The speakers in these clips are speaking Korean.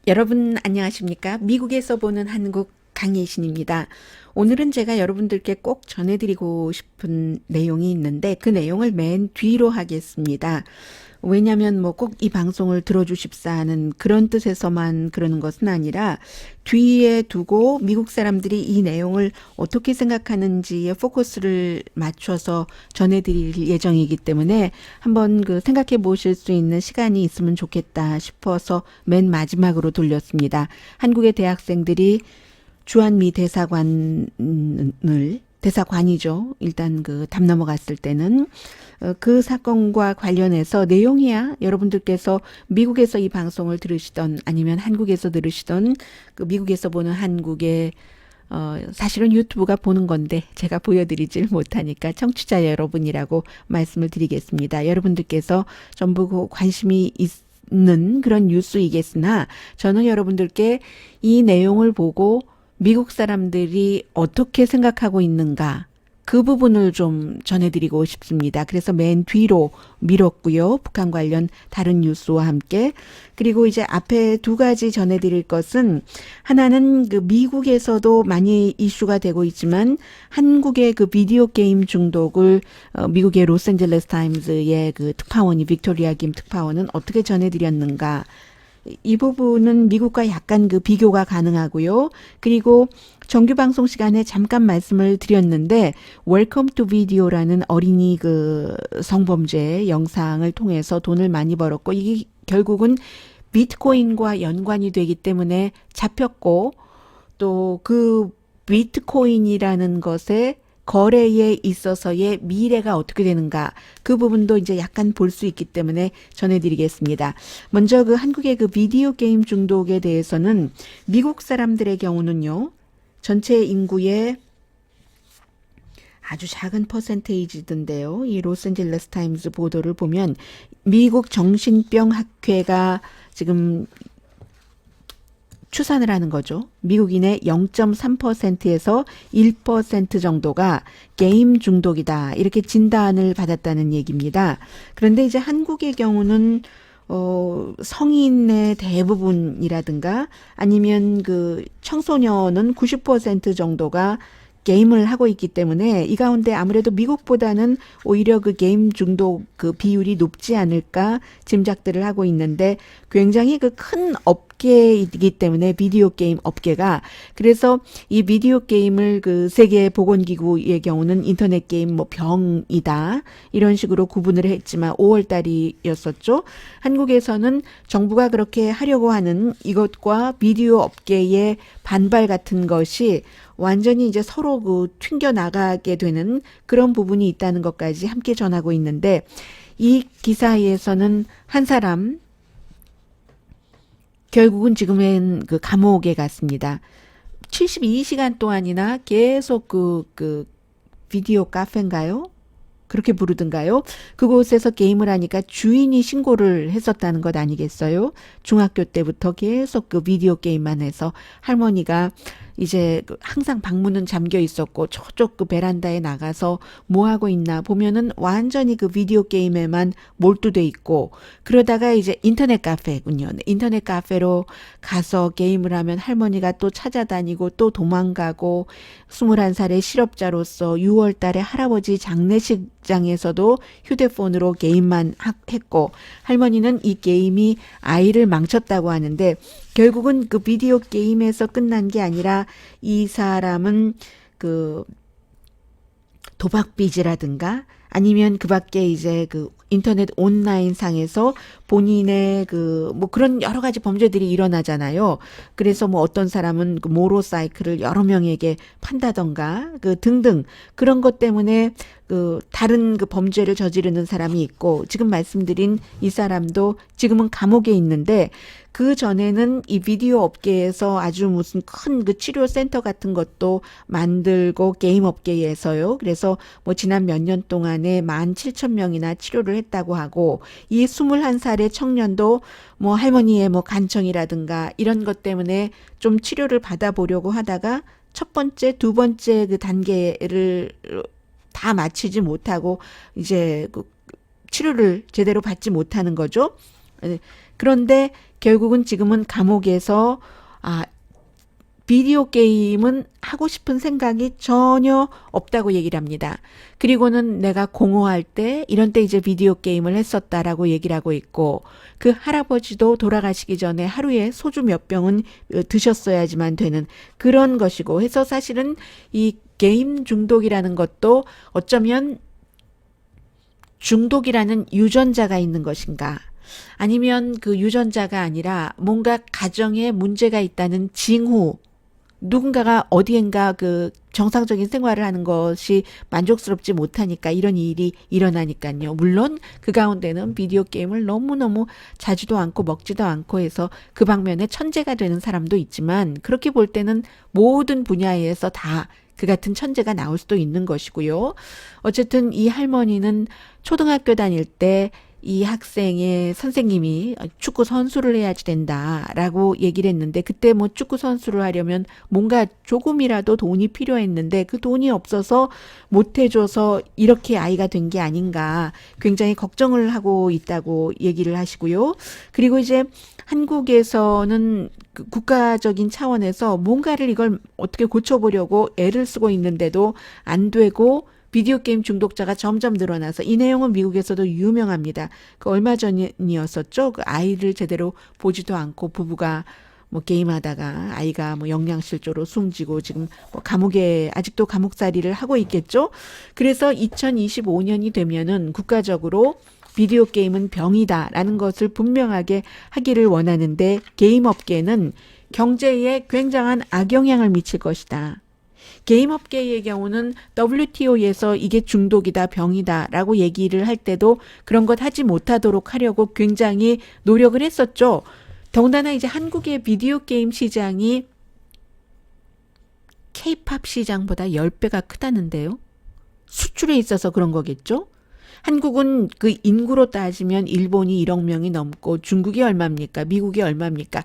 여러분 안녕하십니까? 미국에서 보는 한국 강예신입니다. 오늘은 제가 여러분들께 꼭 전해드리고 싶은 내용이 있는데 그 내용을 맨 뒤로 하겠습니다. 왜냐하면 뭐 꼭 이 방송을 들어주십사 하는 그런 뜻에서만 그러는 것은 아니라 뒤에 두고 미국 사람들이 이 내용을 어떻게 생각하는지에 포커스를 맞춰서 전해드릴 예정이기 때문에 한번 그 생각해 보실 수 있는 시간이 있으면 좋겠다 싶어서 맨 마지막으로 돌렸습니다. 한국의 대학생들이 주한미 대사관이죠. 일단 그 담 넘어갔을 때는 그 사건과 관련해서 내용이야 여러분들께서 미국에서 이 방송을 들으시던 아니면 한국에서 들으시던 그 미국에서 보는 한국의 사실은 유튜브가 보는 건데 제가 보여드리질 못하니까 청취자 여러분이라고 말씀을 드리겠습니다. 여러분들께서 전부 관심이 있는 그런 뉴스이겠으나 저는 여러분들께 이 내용을 보고 미국 사람들이 어떻게 생각하고 있는가 그 부분을 좀 전해드리고 싶습니다. 그래서 맨 뒤로 밀었고요. 북한 관련 다른 뉴스와 함께. 그리고 이제 앞에 두 가지 전해드릴 것은 하나는 그 미국에서도 많이 이슈가 되고 있지만 한국의 그 비디오 게임 중독을 미국의 로스앤젤레스 타임즈의 그 특파원이 빅토리아 김 특파원은 어떻게 전해드렸는가. 이 부분은 미국과 약간 그 비교가 가능하고요. 그리고 정규 방송 시간에 잠깐 말씀을 드렸는데 웰컴 투 비디오라는 어린이 그 성범죄 영상을 통해서 돈을 많이 벌었고 이게 결국은 비트코인과 연관이 되기 때문에 잡혔고 또 그 비트코인이라는 것에 거래에 있어서의 미래가 어떻게 되는가 그 부분도 이제 약간 볼 수 있기 때문에 전해드리겠습니다. 먼저 그 한국의 그 비디오 게임 중독에 대해서는 미국 사람들의 경우는요 전체 인구의 아주 작은 퍼센테이지던데요. 이 로스앤젤레스 타임즈 보도를 보면 미국 정신병 학회가 지금 추산을 하는 거죠. 미국인의 0.3%에서 1% 정도가 게임 중독이다. 이렇게 진단을 받았다는 얘기입니다. 그런데 이제 한국의 경우는 성인의 대부분이라든가 아니면 그 청소년은 90% 정도가 게임을 하고 있기 때문에 이 가운데 아무래도 미국보다는 오히려 그 게임 중독 그 비율이 높지 않을까 짐작들을 하고 있는데 굉장히 그 큰 업계이기 때문에 비디오 게임 업계가 그래서 이 비디오 게임을 그 세계 보건기구의 경우는 인터넷 게임 뭐 병이다 이런 식으로 구분을 했지만 5월 달이었었죠. 한국에서는 정부가 그렇게 하려고 하는 이것과 비디오 업계의 반발 같은 것이 완전히 이제 서로 그 튕겨 나가게 되는 그런 부분이 있다는 것까지 함께 전하고 있는데 이 기사에서는 한 사람 결국은 지금은 그 감옥에 갔습니다. 72시간 동안이나 계속 그 비디오 카페인가요? 그렇게 부르던가요? 그곳에서 게임을 하니까 주인이 신고를 했었다는 것 아니겠어요? 중학교 때부터 계속 그 비디오 게임만 해서 할머니가 이제 항상 방문은 잠겨 있었고 저쪽 그 베란다에 나가서 뭐 하고 있나 보면은 완전히 그 비디오 게임에만 몰두돼 있고 그러다가 이제 인터넷 카페군요. 인터넷 카페로 가서 게임을 하면 할머니가 또 찾아다니고 또 도망가고 21살의 실업자로서 6월 달에 할아버지 장례식장에서도 휴대폰으로 게임만 했고 할머니는 이 게임이 아이를 망쳤다고 하는데 결국은 그 비디오 게임에서 끝난 게 아니라 이 사람은 그 도박빚이라든가 아니면 그 밖에 이제 그 인터넷 온라인 상에서 본인의 그 뭐 그런 여러 가지 범죄들이 일어나잖아요. 그래서 뭐 어떤 사람은 그 모로사이클을 여러 명에게 판다던가 그 등등 그런 것 때문에 그 다른 그 범죄를 저지르는 사람이 있고 지금 말씀드린 이 사람도 지금은 감옥에 있는데 그 전에는 이 비디오 업계에서 아주 무슨 큰 그 치료 센터 같은 것도 만들고 게임 업계에서요. 그래서 뭐 지난 몇 년 동안에 17,000명이나 치료를 했다고 하고 이 21살의 청년도 뭐 할머니의 뭐 간청이라든가 이런 것 때문에 좀 치료를 받아보려고 하다가 첫 번째, 두 번째 그 단계를 다 마치지 못하고 이제 그 치료를 제대로 받지 못하는 거죠. 그런데 결국은 지금은 감옥에서 비디오 게임은 하고 싶은 생각이 전혀 없다고 얘기를 합니다. 그리고는 내가 공허할 때 이런 때 이제 비디오 게임을 했었다라고 얘기를 하고 있고, 그 할아버지도 돌아가시기 전에 하루에 소주 몇 병은 드셨어야지만 되는 그런 것이고 해서, 사실은 이 게임 중독이라는 것도 어쩌면 중독이라는 유전자가 있는 것인가, 아니면 그 유전자가 아니라 뭔가 가정에 문제가 있다는 징후, 누군가가 어디엔가 그 정상적인 생활을 하는 것이 만족스럽지 못하니까 이런 일이 일어나니까요. 물론 그 가운데는 비디오 게임을 너무너무 자지도 않고 먹지도 않고 해서 그 방면에 천재가 되는 사람도 있지만, 그렇게 볼 때는 모든 분야에서 다 그 같은 천재가 나올 수도 있는 것이고요. 어쨌든 이 할머니는 초등학교 다닐 때 이 학생의 선생님이 축구 선수를 해야지 된다라고 얘기를 했는데, 그때 뭐 축구 선수를 하려면 뭔가 조금이라도 돈이 필요했는데 그 돈이 없어서 못 해줘서 이렇게 아이가 된 게 아닌가 굉장히 걱정을 하고 있다고 얘기를 하시고요. 그리고 이제 한국에서는 그 국가적인 차원에서 뭔가를 이걸 어떻게 고쳐보려고 애를 쓰고 있는데도 안 되고, 비디오 게임 중독자가 점점 늘어나서, 이 내용은 미국에서도 유명합니다. 그 얼마 전이었었죠. 그 아이를 제대로 보지도 않고 부부가 뭐 게임하다가 아이가 뭐 영양실조로 숨지고 지금 뭐 감옥에 아직도 감옥살이를 하고 있겠죠. 그래서 2025년이 되면은 국가적으로 비디오 게임은 병이다라는 것을 분명하게 하기를 원하는데, 게임 업계는 경제에 굉장한 악영향을 미칠 것이다. 게임 업계의 경우는 WTO에서 이게 중독이다, 병이다 라고 얘기를 할 때도 그런 것 하지 못하도록 하려고 굉장히 노력을 했었죠. 더군다나 이제 한국의 비디오 게임 시장이 K-팝 시장보다 10배가 크다는데요. 수출에 있어서 그런 거겠죠? 한국은 그 인구로 따지면 일본이 1억 명이 넘고 중국이 얼마입니까? 미국이 얼마입니까?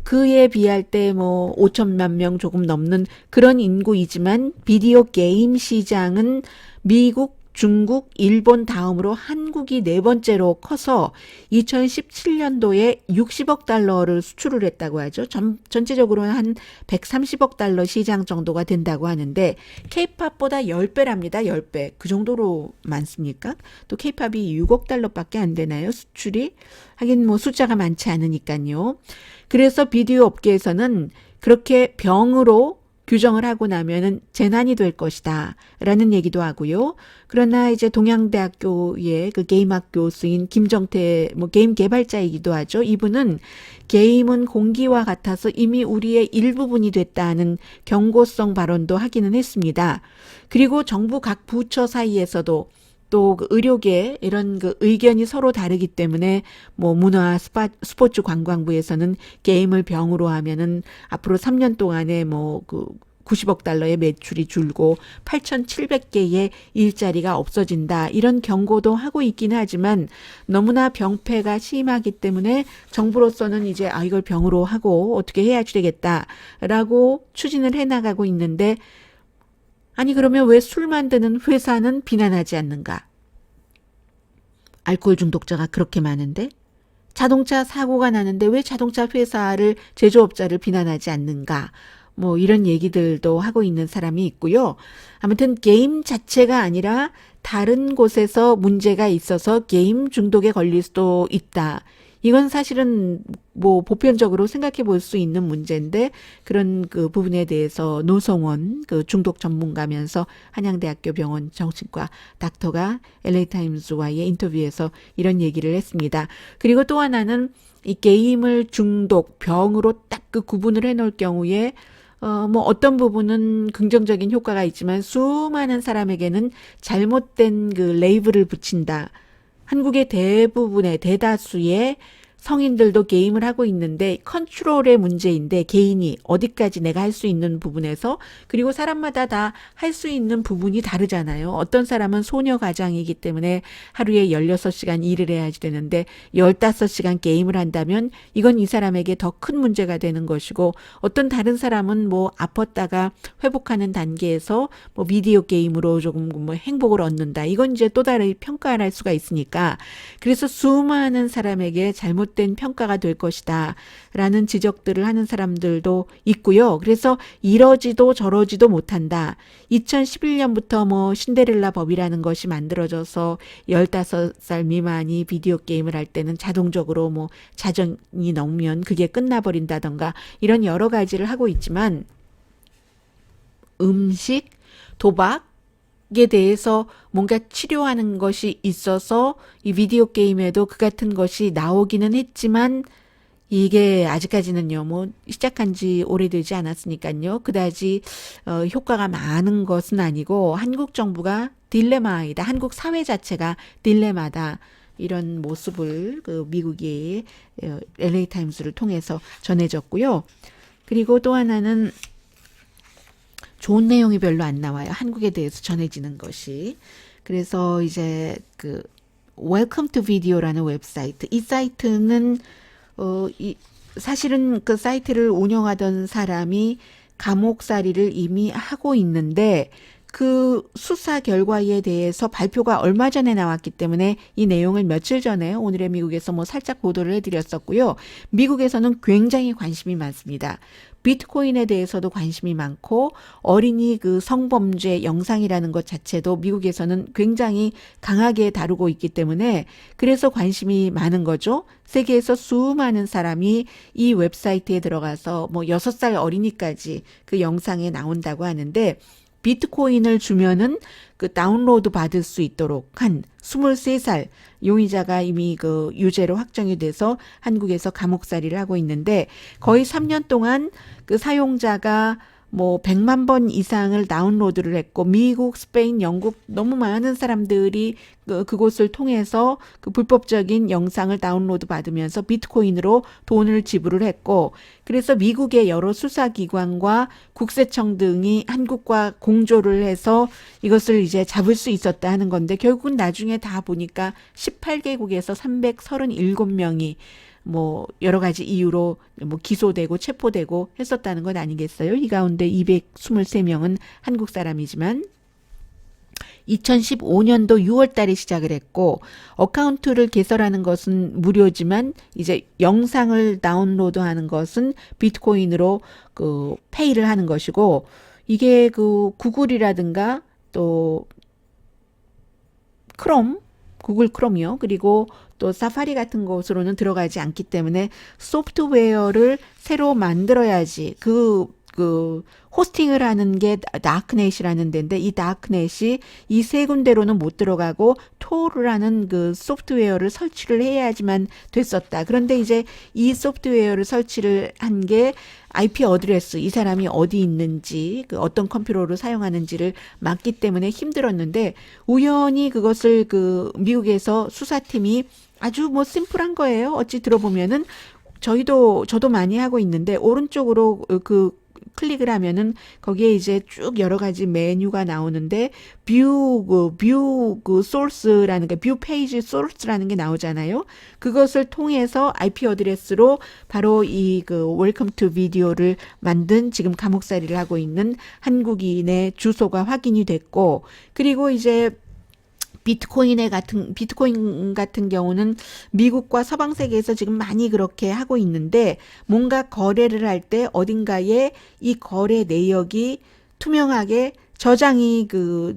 그에 비할 때 뭐 5천만 명 조금 넘는 그런 인구이지만, 비디오 게임 시장은 미국, 중국, 일본 다음으로 한국이 네 번째로 커서 2017년도에 60억 달러를 수출을 했다고 하죠. 전체적으로는 한 130억 달러 시장 정도가 된다고 하는데, K-팝보다 10배랍니다. 10배. 그 정도로 많습니까? 또 K-팝이 6억 달러밖에 안 되나요? 수출이? 하긴 뭐 숫자가 많지 않으니까요. 그래서 비디오 업계에서는 그렇게 병으로 규정을 하고 나면은 재난이 될 것이다 라는 얘기도 하고요. 그러나 이제 동양대학교의 그 게임학 교수인 김정태 뭐 게임 개발자이기도 하죠. 이분은 게임은 공기와 같아서 이미 우리의 일부분이 됐다는 경고성 발언도 하기는 했습니다. 그리고 정부 각 부처 사이에서도 또 그 의료계 이런 그 의견이 서로 다르기 때문에, 뭐 문화 스포츠 관광부에서는 게임을 병으로 하면은 앞으로 3년 동안에 뭐 그 90억 달러의 매출이 줄고 8,700개의 일자리가 없어진다, 이런 경고도 하고 있기는 하지만, 너무나 병폐가 심하기 때문에 정부로서는 이제 이걸 병으로 하고 어떻게 해야지 되겠다라고 추진을 해나가고 있는데, 아니 그러면 왜 술 만드는 회사는 비난하지 않는가? 알코올 중독자가 그렇게 많은데? 자동차 사고가 나는데 왜 자동차 회사를, 제조업자를 비난하지 않는가? 뭐 이런 얘기들도 하고 있는 사람이 있고요. 아무튼 게임 자체가 아니라 다른 곳에서 문제가 있어서 게임 중독에 걸릴 수도 있다. 이건 사실은 뭐 보편적으로 생각해 볼 수 있는 문제인데, 그런 그 부분에 대해서 노성원 그 중독 전문가면서 한양대학교 병원 정신과 닥터가 LA타임즈와의 인터뷰에서 이런 얘기를 했습니다. 그리고 또 하나는 이 게임을 중독, 병으로 딱 그 구분을 해 놓을 경우에 뭐 어떤 부분은 긍정적인 효과가 있지만 수많은 사람에게는 잘못된 그 레이블을 붙인다. 한국의 대부분의 대다수의 성인들도 게임을 하고 있는데 컨트롤의 문제인데, 개인이 어디까지 내가 할 수 있는 부분에서, 그리고 사람마다 다 할 수 있는 부분이 다르잖아요. 어떤 사람은 소녀 가장이기 때문에 하루에 16시간 일을 해야지 되는데 15시간 게임을 한다면 이건 이 사람에게 더 큰 문제가 되는 것이고, 어떤 다른 사람은 뭐 아팠다가 회복하는 단계에서 뭐 비디오 게임으로 조금 뭐 행복을 얻는다. 이건 이제 또 다른 평가를 할 수가 있으니까, 그래서 수많은 사람에게 잘못된 잘못된 평가가 될 것이다 라는 지적들을 하는 사람들도 있고요. 그래서 이러지도 저러지도 못한다. 2011년부터 뭐 신데렐라 법이라는 것이 만들어져서 15살 미만이 비디오 게임을 할 때는 자동적으로 뭐 자정이 넘으면 그게 끝나버린다던가 이런 여러 가지를 하고 있지만 음식, 도박에 대해서 뭔가 치료하는 것이 있어서 이 비디오 게임에도 그 같은 것이 나오기는 했지만 이게 아직까지는요, 뭐, 시작한 지 오래되지 않았으니까요. 그다지, 효과가 많은 것은 아니고, 한국 정부가 딜레마이다. 한국 사회 자체가 딜레마다. 이런 모습을 그 미국의 LA타임스를 통해서 전해졌고요. 그리고 또 하나는 좋은 내용이 별로 안 나와요. 한국에 대해서 전해지는 것이. 그래서 이제 그, Welcome to Video라는 웹사이트. 이 사이트는 사실은 그 사이트를 운영하던 사람이 감옥살이를 이미 하고 있는데 그 수사 결과에 대해서 발표가 얼마 전에 나왔기 때문에 이 내용을 며칠 전에 오늘의 미국에서 뭐 살짝 보도를 해드렸었고요. 미국에서는 굉장히 관심이 많습니다. 비트코인에 대해서도 관심이 많고 어린이 그 성범죄 영상이라는 것 자체도 미국에서는 굉장히 강하게 다루고 있기 때문에 그래서 관심이 많은 거죠. 세계에서 수많은 사람이 이 웹사이트에 들어가서 뭐 6살 어린이까지 그 영상에 나온다고 하는데 비트코인을 주면은 그 다운로드 받을 수 있도록 한 23살 용의자가 이미 그 유죄로 확정이 돼서 한국에서 감옥살이를 하고 있는데 거의 3년 동안 그 사용자가 뭐 100만 번 이상을 다운로드를 했고 미국, 스페인, 영국 너무 많은 사람들이 그곳을 통해서 그 불법적인 영상을 다운로드 받으면서 비트코인으로 돈을 지불을 했고 그래서 미국의 여러 수사기관과 국세청 등이 한국과 공조를 해서 이것을 이제 잡을 수 있었다 하는 건데 결국은 나중에 다 보니까 18개국에서 337명이 뭐 여러 가지 이유로 뭐 기소되고 체포되고 했었다는 건 아니겠어요? 이 가운데 223명은 한국 사람이지만 2015년도 6월 달에 시작을 했고 어카운트를 개설하는 것은 무료지만 이제 영상을 다운로드하는 것은 비트코인으로 그 페이를 하는 것이고 이게 그 구글이라든가 또 크롬 구글 크롬이요. 그리고 또 사파리 같은 곳으로는 들어가지 않기 때문에 소프트웨어를 새로 만들어야지 그 호스팅을 하는 게 다크넷이라는 데인데 이 다크넷이 이 세 군데로는 못 들어가고 토르라는 그 소프트웨어를 설치를 해야지만 됐었다. 그런데 이제 이 소프트웨어를 설치를 한 게 IP 어드레스, 이 사람이 어디 있는지, 그 어떤 컴퓨터를 사용하는지를 막기 때문에 힘들었는데 우연히 그것을 그 미국에서 수사팀이 아주 뭐 심플한 거예요. 어찌 들어보면은 저도 많이 하고 있는데 오른쪽으로 그 클릭을 하면은 거기에 이제 쭉 여러 가지 메뉴가 나오는데 뷰 소스라는 게 뷰 페이지 소스라는 게 나오잖아요. 그것을 통해서 IP 어드레스로 바로 이 그 웰컴 투 비디오를 만든 지금 감옥살이를 하고 있는 한국인의 주소가 확인이 됐고 그리고 이제 비트코인 같은 경우는 미국과 서방 세계에서 지금 많이 그렇게 하고 있는데 뭔가 거래를 할 때 어딘가에 이 거래 내역이 투명하게 저장이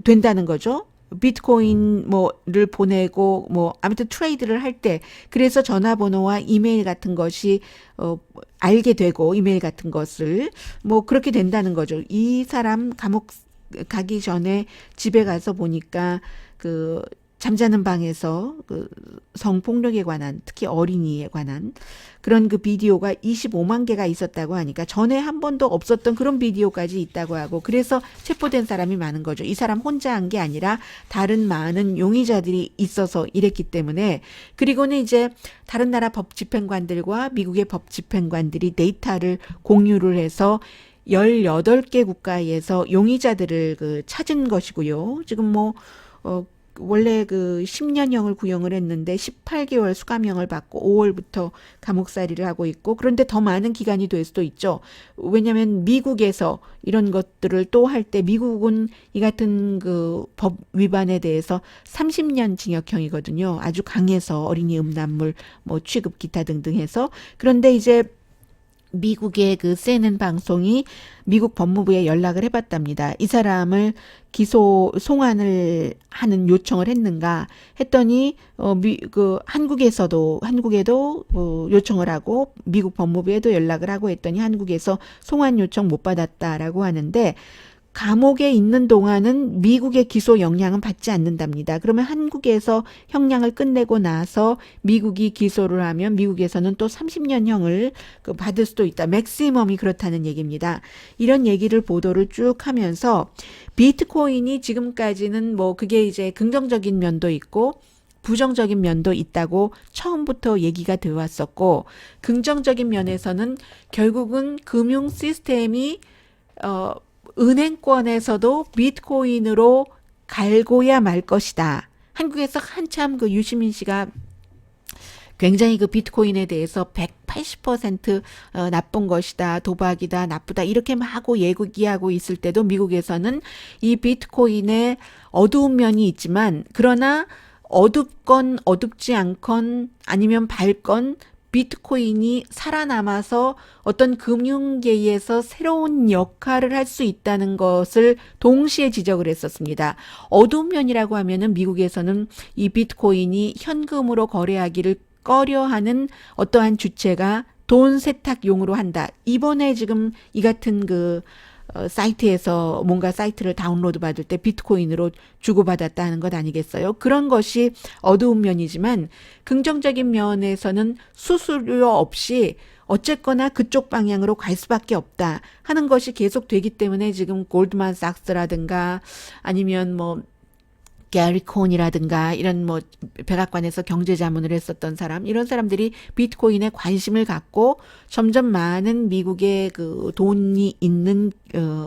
된다는 거죠. 비트코인 뭐를 보내고 뭐 아무튼 트레이드를 할 때 그래서 전화번호와 이메일 같은 것이 알게 되고 이메일 같은 것을 뭐 그렇게 된다는 거죠. 이 사람 감옥 가기 전에 집에 가서 보니까 잠자는 방에서 성폭력에 관한 특히 어린이에 관한 그런 비디오가 25만 개가 있었다고 하니까 전에 한 번도 없었던 그런 비디오까지 있다고 하고 그래서 체포된 사람이 많은 거죠. 이 사람 혼자 한 게 아니라 다른 많은 용의자들이 있어서 이랬기 때문에 그리고는 이제 다른 나라 법 집행관들과 미국의 법 집행관들이 데이터를 공유를 해서 18개 국가에서 용의자들을 찾은 것이고요. 지금 원래 그 10년형을 구형을 했는데 18개월 수감형을 받고 5월부터 감옥살이를 하고 있고, 그런데 더 많은 기간이 될 수도 있죠. 왜냐하면 미국에서 이런 것들을 또 할 때 미국은 이 같은 그 법 위반에 대해서 30년 징역형이거든요. 아주 강해서 어린이 음란물 뭐 취급 기타 등등 해서. 그런데 이제 미국의 그 CNN 방송이 미국 법무부에 연락을 해봤답니다. 이 사람을 기소 송환을 하는 요청을 했는가 했더니 한국에도 요청을 하고 미국 법무부에도 연락을 하고 했더니 한국에서 송환 요청 못 받았다라고 하는데, 감옥에 있는 동안은 미국의 기소 영향은 받지 않는답니다. 그러면 한국에서 형량을 끝내고 나서 미국이 기소를 하면 미국에서는 또 30년형을 받을 수도 있다. 맥시멈이 그렇다는 얘기입니다. 이런 얘기를 보도를 쭉 하면서 비트코인이 지금까지는 뭐 그게 이제 긍정적인 면도 있고 부정적인 면도 있다고 처음부터 얘기가 되었었고, 긍정적인 면에서는 결국은 금융 시스템이 은행권에서도 비트코인으로 갈고야 말 것이다. 한국에서 한참 그 유시민 씨가 굉장히 그 비트코인에 대해서 180% 나쁜 것이다, 도박이다, 나쁘다 이렇게 막 하고 얘기하고 있을 때도 미국에서는 이 비트코인의 어두운 면이 있지만, 그러나 어둡건 어둡지 않건 아니면 밝건 비트코인이 살아남아서 어떤 금융계에서 새로운 역할을 할 수 있다는 것을 동시에 지적을 했었습니다. 어두운 면이라고 하면은 미국에서는 이 비트코인이 현금으로 거래하기를 꺼려하는 어떠한 주체가 돈 세탁용으로 한다. 이번에 지금 이 같은 사이트에서 뭔가 사이트를 다운로드 받을 때 비트코인으로 주고받았다 하는 것 아니겠어요? 그런 것이 어두운 면이지만, 긍정적인 면에서는 수수료 없이 어쨌거나 그쪽 방향으로 갈 수밖에 없다 하는 것이 계속 되기 때문에 지금 골드만삭스라든가 아니면 뭐 게리 콘이라든가 이런 뭐 백악관에서 경제자문을 했었던 사람, 이런 사람들이 비트코인에 관심을 갖고 점점 많은 미국의 그 돈이 있는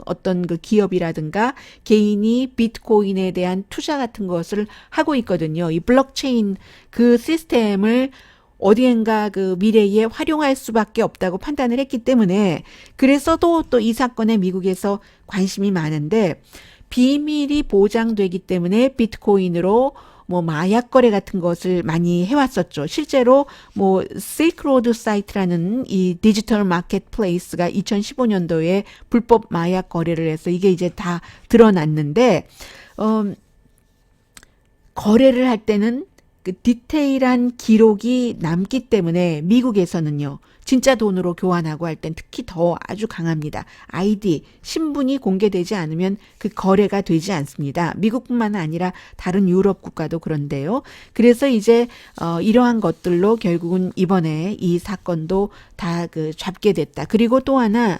어떤 그 기업이라든가 개인이 비트코인에 대한 투자 같은 것을 하고 있거든요. 이 블록체인 그 시스템을 어디엔가 그 미래에 활용할 수밖에 없다고 판단을 했기 때문에, 그래서 또 이 사건에 미국에서 관심이 많은데, 비밀이 보장되기 때문에 비트코인으로 뭐 마약 거래 같은 것을 많이 해왔었죠. 실제로 뭐 실크로드 사이트라는 이 디지털 마켓플레이스가 2015년도에 불법 마약 거래를 해서 이게 이제 다 드러났는데, 거래를 할 때는 그 디테일한 기록이 남기 때문에 미국에서는요, 진짜 돈으로 교환하고 할 땐 특히 더 아주 강합니다. 아이디, 신분이 공개되지 않으면 그 거래가 되지 않습니다. 미국뿐만 아니라 다른 유럽 국가도 그런데요. 그래서 이제 이러한 것들로 결국은 이번에 이 사건도 다 잡게 됐다. 그리고 또 하나,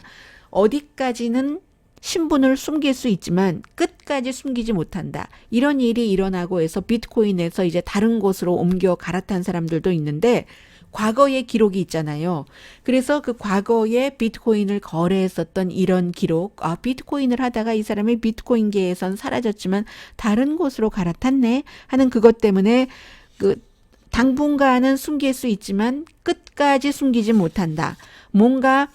어디까지는 신분을 숨길 수 있지만 끝까지 숨기지 못한다. 이런 일이 일어나고 해서 비트코인에서 이제 다른 곳으로 옮겨 갈아탄 사람들도 있는데, 과거의 기록이 있잖아요. 그래서 그 과거에 비트코인을 거래했었던 이런 기록, 비트코인을 하다가 이 사람이 비트코인계에선 사라졌지만 다른 곳으로 갈아탔네 하는 그것 때문에 당분간은 숨길 수 있지만 끝까지 숨기지 못한다. 뭔가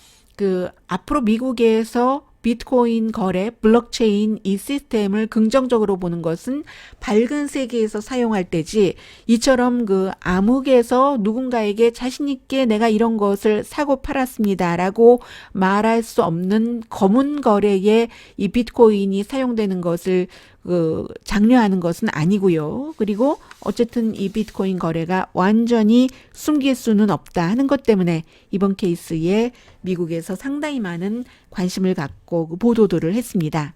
앞으로 미국에서 비트코인 거래, 블록체인 이 시스템을 긍정적으로 보는 것은 밝은 세계에서 사용할 때지, 이처럼 암흑에서 누군가에게 자신 있게 내가 이런 것을 사고 팔았습니다라고 말할 수 없는 검은 거래에 이 비트코인이 사용되는 것을 장려하는 것은 아니고요. 그리고 어쨌든 이 비트코인 거래가 완전히 숨길 수는 없다 하는 것 때문에 이번 케이스에 미국에서 상당히 많은 관심을 갖고 보도들을 했습니다.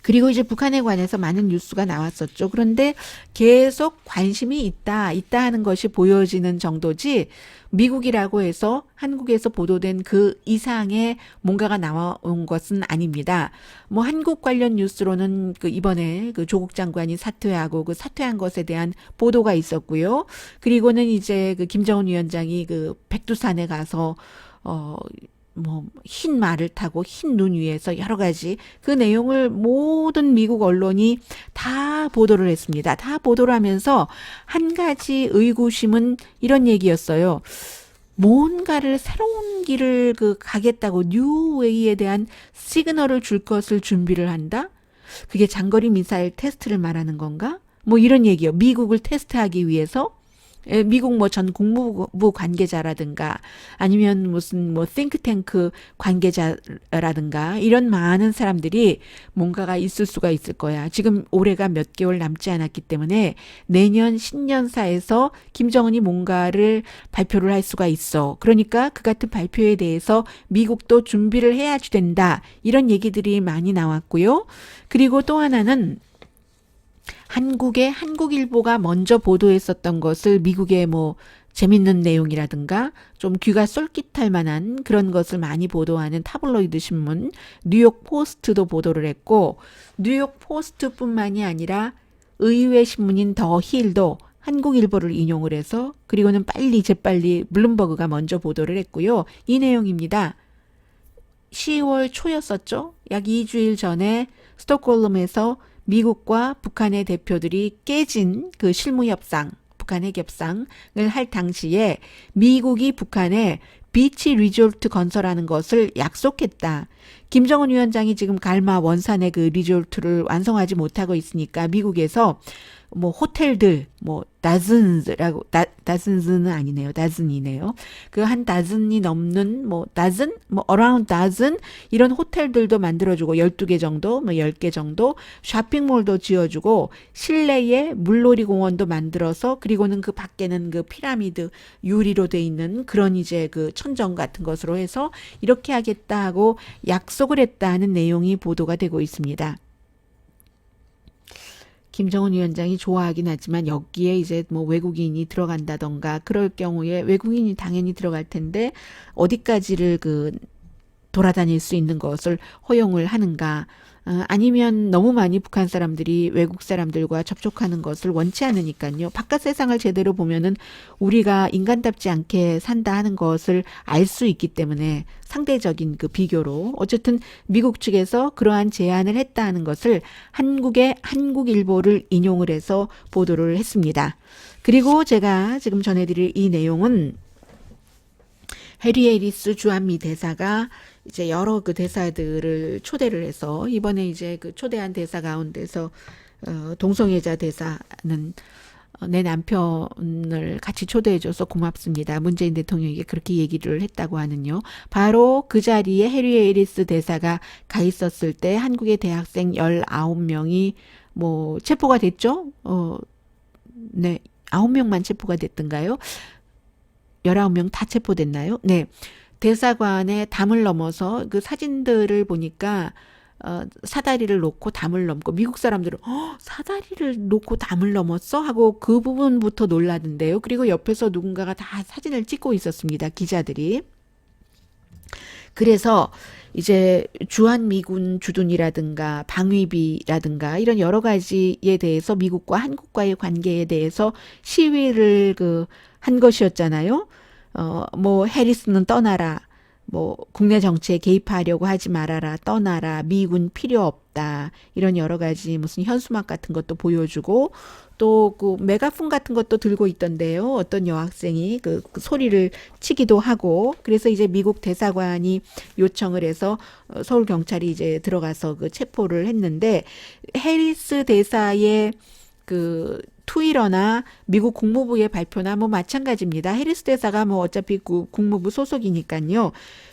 그리고 이제 북한에 관해서 많은 뉴스가 나왔었죠. 그런데 계속 관심이 있다 하는 것이 보여지는 정도지, 미국이라고 해서 한국에서 보도된 그 이상의 뭔가가 나온 것은 아닙니다. 뭐 한국 관련 뉴스로는 이번에 조국 장관이 사퇴하고 사퇴한 것에 대한 보도가 있었고요. 그리고는 이제 김정은 위원장이 백두산에 가서 뭐 흰 말을 타고 흰 눈 위에서 여러 가지 그 내용을 모든 미국 언론이 다 보도를 했습니다. 다 보도를 하면서 한 가지 의구심은 이런 얘기였어요. 뭔가를 새로운 길을 가겠다고 뉴웨이에 대한 시그널을 줄 것을 준비를 한다? 그게 장거리 미사일 테스트를 말하는 건가? 뭐 이런 얘기요. 미국을 테스트하기 위해서 미국 뭐 전 국무부 관계자라든가 아니면 무슨 뭐 띵크탱크 관계자라든가 이런 많은 사람들이 뭔가가 있을 수가 있을 거야. 지금 올해가 몇 개월 남지 않았기 때문에 내년 신년사에서 김정은이 뭔가를 발표를 할 수가 있어. 그러니까 그 같은 발표에 대해서 미국도 준비를 해야 된다. 이런 얘기들이 많이 나왔고요. 그리고 또 하나는 한국의 한국일보가 먼저 보도했었던 것을 미국의 뭐 재밌는 내용이라든가 좀 귀가 쏠깃할 만한 그런 것을 많이 보도하는 타블로이드 신문 뉴욕 포스트도 보도를 했고 뉴욕 포스트뿐만이 아니라 의회 신문인 더 힐도 한국일보를 인용을 해서 그리고는 재빨리 블룸버그가 먼저 보도를 했고요. 이 내용입니다. 10월 초였었죠. 약 2주일 전에 스톡홀름에서 미국과 북한의 대표들이 깨진 그 실무협상, 북한 핵협상을 할 당시에 미국이 북한에 비치 리조트 건설하는 것을 약속했다. 김정은 위원장이 지금 갈마 원산의 그 리조트를 완성하지 못하고 있으니까 미국에서 뭐 호텔들 뭐 다즌스는 아니네요. 다즌이네요. 그 한 다즌이 넘는 뭐 다즌 뭐 어라운드 다즌 이런 호텔들도 만들어주고 12개 정도 뭐 10개 정도 쇼핑몰도 지어주고 실내에 물놀이 공원도 만들어서 그리고는 그 밖에는 그 피라미드 유리로 돼 있는 그런 이제 그 천정 같은 것으로 해서 이렇게 하겠다 하고 약속을 했다 하는 내용이 보도가 되고 있습니다. 김정은 위원장이 좋아하긴 하지만 여기에 이제 뭐 외국인이 들어간다던가 그럴 경우에 외국인이 당연히 들어갈 텐데 어디까지를 돌아다닐 수 있는 것을 허용을 하는가 아니면 너무 많이 북한 사람들이 외국 사람들과 접촉하는 것을 원치 않으니까요. 바깥 세상을 제대로 보면은 우리가 인간답지 않게 산다 하는 것을 알 수 있기 때문에 상대적인 그 비교로 어쨌든 미국 측에서 그러한 제안을 했다 하는 것을 한국의 한국일보를 인용을 해서 보도를 했습니다. 그리고 제가 지금 전해드릴 이 내용은 해리 해리스 주한미 대사가 이제 여러 그 대사들을 초대를 해서 이번에 이제 그 초대한 대사 가운데서 동성애자 대사는 내 남편을 같이 초대해줘서 고맙습니다. 문재인 대통령에게 그렇게 얘기를 했다고 하는요. 바로 그 자리에 해리 해리스 대사가 가 있었을 때 한국의 대학생 19명이 뭐 체포가 됐죠. 네, 9명만 체포가 됐던가요? 19명 다 체포됐나요? 네. 대사관에 담을 넘어서 그 사진들을 보니까 사다리를 놓고 담을 넘고 미국 사람들은 사다리를 놓고 담을 넘었어? 하고 그 부분부터 놀라던데요. 그리고 옆에서 누군가가 다 사진을 찍고 있었습니다. 기자들이. 그래서 이제 주한미군 주둔이라든가 방위비라든가 이런 여러 가지에 대해서 미국과 한국과의 관계에 대해서 시위를 한 것이었잖아요. 뭐 해리스는 떠나라. 뭐 국내 정치에 개입하려고 하지 말아라. 떠나라. 미군 필요 없다. 이런 여러 가지 무슨 현수막 같은 것도 보여주고 또 그 메가폰 같은 것도 들고 있던데요. 어떤 여학생이 그 소리를 치기도 하고 그래서 이제 미국 대사관이 요청을 해서 서울 경찰이 이제 들어가서 그 체포를 했는데 해리스 대사의 그 트위터나 미국 국무부의 발표나 뭐 마찬가지입니다. 해리스 대사가 뭐 어차피 국무부 소속이니까요.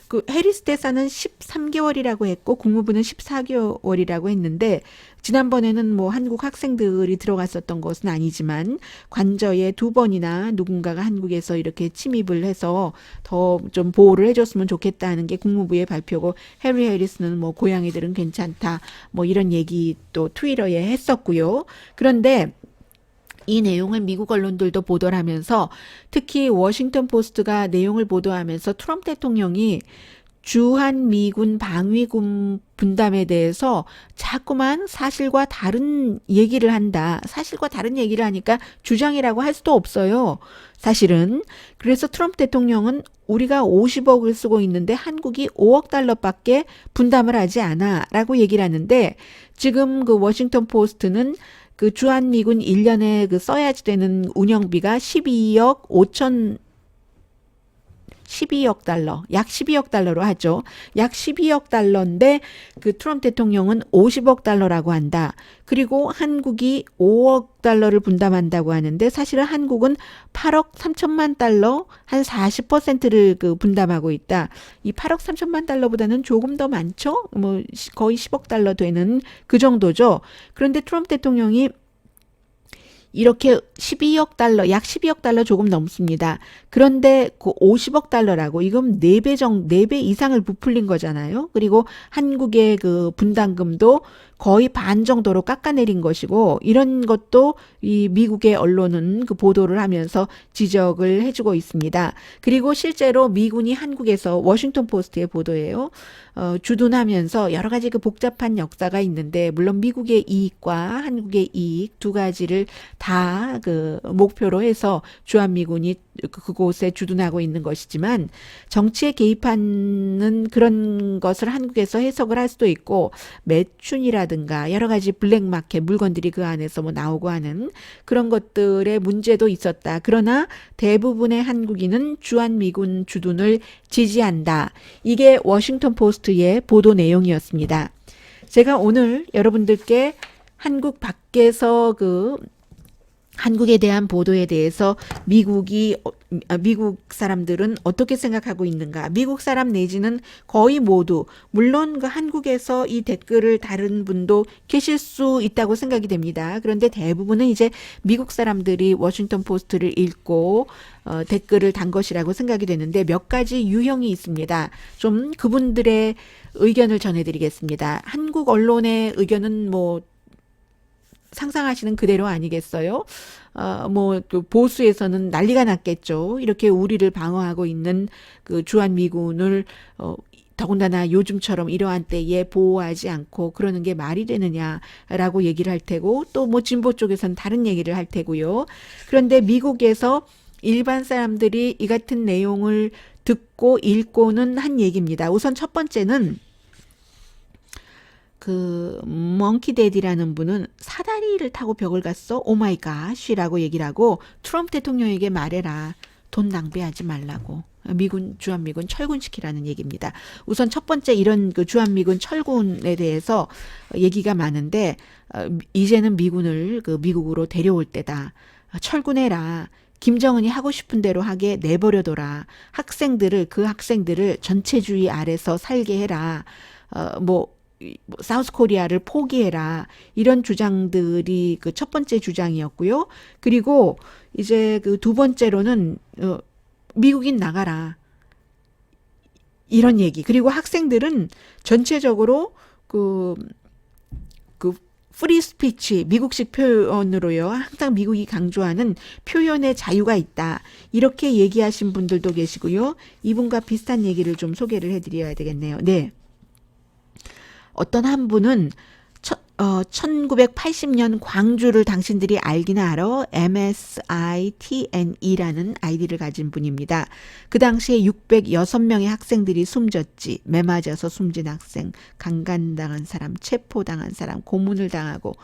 그 해리스 대사는 13개월이라고 했고 국무부는 14개월이라고 했는데 지난번에는 뭐 한국 학생들이 들어갔었던 것은 아니지만 관저에 2번이나 누군가가 한국에서 이렇게 침입을 해서 더 좀 보호를 해줬으면 좋겠다는 게 국무부의 발표고 해리 해리스는 뭐 고양이들은 괜찮다 뭐 이런 얘기 또 트위터에 했었고요. 그런데 이 내용을 미국 언론들도 보도를 하면서 특히 워싱턴 포스트가 내용을 보도하면서 트럼프 대통령이 주한미군 방위군 분담에 대해서 자꾸만 사실과 다른 얘기를 한다. 사실과 다른 얘기를 하니까 주장이라고 할 수도 없어요. 사실은. 그래서 트럼프 대통령은 우리가 50억을 쓰고 있는데 한국이 5억 달러밖에 분담을 하지 않아 라고 얘기를 하는데, 지금 그 워싱턴 포스트는 그 주한미군 1년에 그 써야지 되는 운영비가 12억 달러, 약 12억 달러로 하죠. 약 12억 달러인데 그 트럼프 대통령은 50억 달러라고 한다. 그리고 한국이 5억 달러를 분담한다고 하는데, 사실은 한국은 8억 3천만 달러, 한 40%를 그 분담하고 있다. 이 8억 3천만 달러보다는 조금 더 많죠? 뭐 거의 10억 달러 되는 그 정도죠. 그런데 트럼프 대통령이 이렇게 12억 달러, 약 12억 달러 조금 넘습니다. 그런데 그 50억 달러라고, 이건 4배 이상을 부풀린 거잖아요. 그리고 한국의 그 분담금도 거의 반 정도로 깎아내린 것이고, 이런 것도 이 미국의 언론은 그 보도를 하면서 지적을 해주고 있습니다. 그리고 실제로 미군이 한국에서, 워싱턴 포스트의 보도예요. 주둔하면서 여러 가지 그 복잡한 역사가 있는데, 물론 미국의 이익과 한국의 이익 두 가지를 다 그 목표로 해서 주한미군이 그곳에 주둔하고 있는 것이지만, 정치에 개입하는 그런 것을 한국에서 해석을 할 수도 있고, 매춘이라든가 여러 가지 블랙마켓 물건들이 그 안에서 뭐 나오고 하는 그런 것들의 문제도 있었다. 그러나 대부분의 한국인은 주한미군 주둔을 지지한다. 이게 워싱턴 포스트의 보도 내용이었습니다. 제가 오늘 여러분들께 한국 밖에서 그 한국에 대한 보도에 대해서 미국 사람들은 어떻게 생각하고 있는가? 미국 사람 내지는 거의 모두, 물론 그 한국에서 이 댓글을 다른 분도 계실 수 있다고 생각이 됩니다. 그런데 대부분은 이제 미국 사람들이 워싱턴 포스트를 읽고 댓글을 단 것이라고 생각이 되는데, 몇 가지 유형이 있습니다. 좀 그분들의 의견을 전해드리겠습니다. 한국 언론의 의견은 뭐 상상하시는 그대로 아니겠어요? 또 보수에서는 난리가 났겠죠. 이렇게 우리를 방어하고 있는 그 주한미군을 더군다나 요즘처럼 이러한 때에 보호하지 않고 그러는 게 말이 되느냐라고 얘기를 할 테고, 또 뭐 진보 쪽에서는 다른 얘기를 할 테고요. 그런데 미국에서 일반 사람들이 이 같은 내용을 듣고 읽고는 한 얘기입니다. 우선 첫 번째는, 그 멍키데디라는 분은 사다리를 타고 벽을 갔어? 오마이갓이라고 얘기를 하고, 트럼프 대통령에게 말해라. 돈 낭비하지 말라고. 주한미군 철군시키라는 얘기입니다. 우선 첫 번째, 이런 그 주한미군 철군에 대해서 얘기가 많은데, 이제는 미군을 그 미국으로 데려올 때다. 철군해라. 김정은이 하고 싶은 대로 하게 내버려둬라. 그 학생들을 전체주의 아래서 살게 해라. 사우스 코리아를 포기해라. 이런 주장들이 그 첫 번째 주장이었고요. 그리고 이제 그 두 번째로는 미국인 나가라. 이런 얘기. 그리고 학생들은 전체적으로 그 프리 스피치, 미국식 표현으로요. 항상 미국이 강조하는 표현의 자유가 있다. 이렇게 얘기하신 분들도 계시고요. 이분과 비슷한 얘기를 좀 소개를 해드려야 되겠네요. 네. 어떤 한 분은 1980년 광주를 당신들이 알기나 알아? MSITNE라는 아이디를 가진 분입니다. 그 당시에 606명의 학생들이 숨졌지. 매 맞아서 숨진 학생, 강간당한 사람, 체포당한 사람, 고문을 당하고.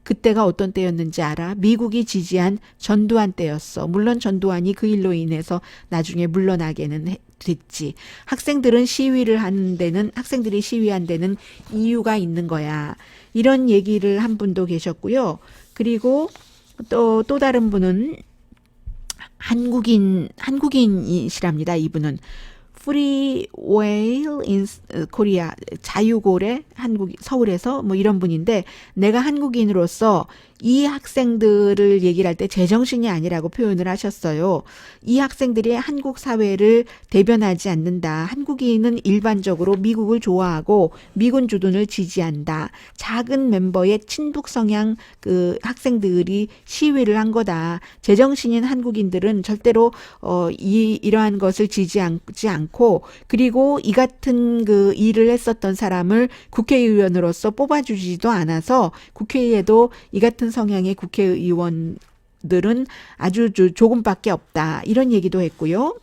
그때가 어떤 때였는지 알아? 미국이 지지한 전두환 때였어. 물론 전두환이 그 일로 인해서 나중에 물러나게는 됐지. 학생들이 시위한 데는 이유가 있는 거야. 이런 얘기를 한 분도 계셨고요. 그리고 또 다른 분은 한국인이시랍니다. 이분은 Free Whale in Korea, 자유고래 서울에서 뭐 이런 분인데, 내가 한국인으로서 이 학생들을 얘기를 할 때 제정신이 아니라고 표현을 하셨어요. 이 학생들이 한국 사회를 대변하지 않는다. 한국인은 일반적으로 미국을 좋아하고 미군 주둔을 지지한다. 작은 멤버의 친북 성향 그 학생들이 시위를 한 거다. 제정신인 한국인들은 절대로 이러한 것을 지지하지 않고 않고, 그리고 이 같은 그 일을 했었던 사람을 국회의원으로서 뽑아주지도 않아서 국회에도 이 같은 성향의 국회의원들은 아주 조금밖에 없다. 이런 얘기도 했고요.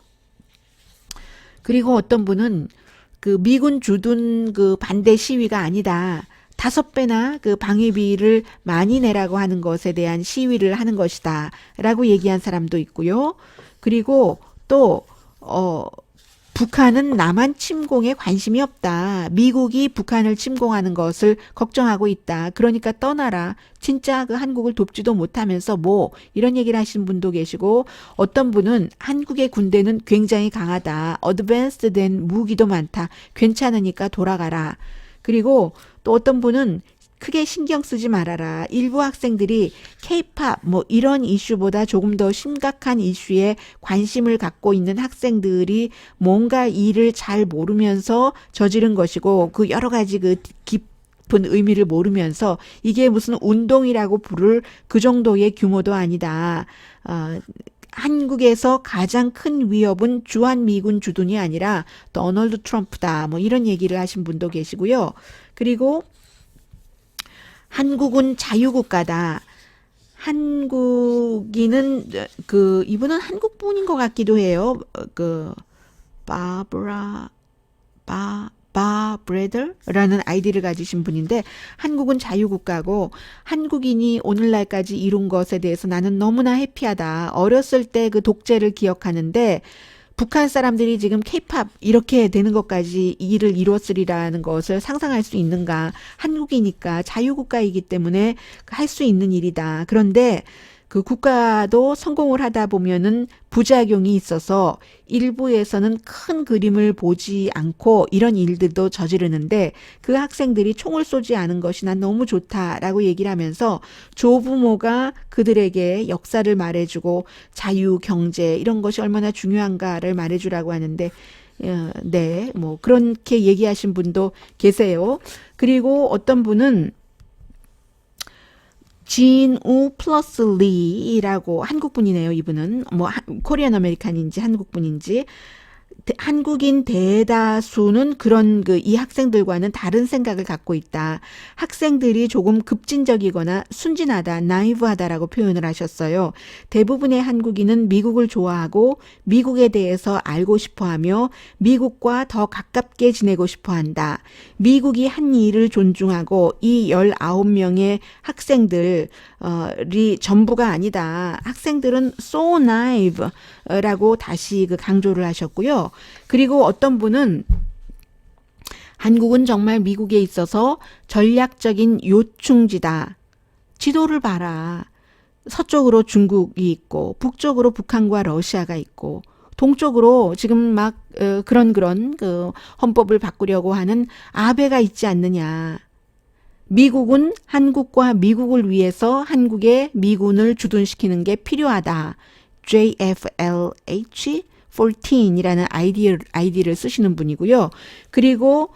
그리고 어떤 분은 그 미군 주둔 그 반대 시위가 아니다. 5배나 그 방위비를 많이 내라고 하는 것에 대한 시위를 하는 것이다. 라고 얘기한 사람도 있고요. 그리고 또, 북한은 남한 침공에 관심이 없다. 미국이 북한을 침공하는 것을 걱정하고 있다. 그러니까 떠나라. 진짜 그 한국을 돕지도 못하면서 뭐 이런 얘기를 하시는 분도 계시고, 어떤 분은 한국의 군대는 굉장히 강하다. 어드밴스드 된 무기도 많다. 괜찮으니까 돌아가라. 그리고 또 어떤 분은 크게 신경 쓰지 말아라. 일부 학생들이 케이팝 뭐 이런 이슈보다 조금 더 심각한 이슈에 관심을 갖고 있는 학생들이 뭔가 일을 잘 모르면서 저지른 것이고, 그 여러 가지 그 깊은 의미를 모르면서 이게 무슨 운동이라고 부를 그 정도의 규모도 아니다. 한국에서 가장 큰 위협은 주한미군 주둔이 아니라 도널드 트럼프다. 뭐 이런 얘기를 하신 분도 계시고요. 그리고 한국은 자유국가다. 한국인은 그 이분은 한국 분인 것 같기도 해요. 그 바브레더라는 아이디를 가지신 분인데, 한국은 자유국가고 한국인이 오늘날까지 이룬 것에 대해서 나는 너무나 해피하다. 어렸을 때 그 독재를 기억하는데 북한 사람들이 지금 케이팝 이렇게 되는 것까지 일을 이뤘으리라는 것을 상상할 수 있는가. 한국이니까 자유국가이기 때문에 할 수 있는 일이다. 그런데 그 국가도 성공을 하다 보면은 부작용이 있어서 일부에서는 큰 그림을 보지 않고 이런 일들도 저지르는데, 그 학생들이 총을 쏘지 않은 것이 난 너무 좋다라고 얘기를 하면서 조부모가 그들에게 역사를 말해주고 자유, 경제 이런 것이 얼마나 중요한가를 말해주라고 하는데, 네, 뭐 그렇게 얘기하신 분도 계세요. 그리고 어떤 분은 진우 플러스 리라고, 한국분이네요. 이분은 뭐 코리안 아메리칸인지 한국분인지. 한국인 대다수는 그런 그 이 학생들과는 다른 생각을 갖고 있다. 학생들이 조금 급진적이거나 순진하다, 나이브하다라고 표현을 하셨어요. 대부분의 한국인은 미국을 좋아하고 미국에 대해서 알고 싶어하며 미국과 더 가깝게 지내고 싶어한다. 미국이 한 일을 존중하고 이 19명의 학생들이 전부가 아니다. 학생들은 so naive라고 다시 그 강조를 하셨고요. 그리고 어떤 분은 한국은 정말 미국에 있어서 전략적인 요충지다. 지도를 봐라. 서쪽으로 중국이 있고 북쪽으로 북한과 러시아가 있고 동쪽으로 지금 막 그런 그 헌법을 바꾸려고 하는 아베가 있지 않느냐. 미국은 한국과 미국을 위해서 한국의 미군을 주둔시키는 게 필요하다. JFLH 14이라는 아이디를 쓰시는 분이고요. 그리고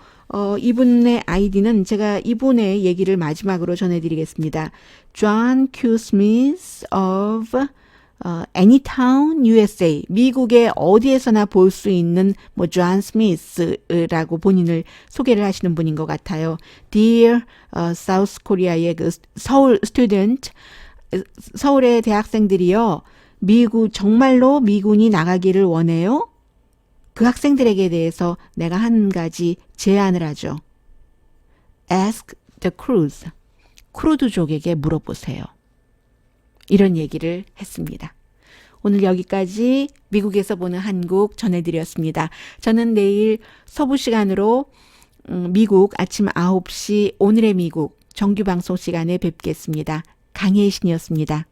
이분의 아이디는 제가 이분의 얘기를 마지막으로 전해드리겠습니다. John Q. Smith of Anytown, USA. 미국의 어디에서나 볼 수 있는 뭐 존 스미스라고 본인을 소개를 하시는 분인 것 같아요. Dear South Korea의 그 서울 스튜던트, 서울의 대학생들이요. 정말로 미군이 나가기를 원해요? 그 학생들에게 대해서 내가 한 가지 제안을 하죠. Ask the crews. 크루드족에게 물어보세요. 이런 얘기를 했습니다. 오늘 여기까지 미국에서 보는 한국 전해드렸습니다. 저는 내일 서부 시간으로 미국 아침 9시 오늘의 미국 정규 방송 시간에 뵙겠습니다. 강혜신이었습니다.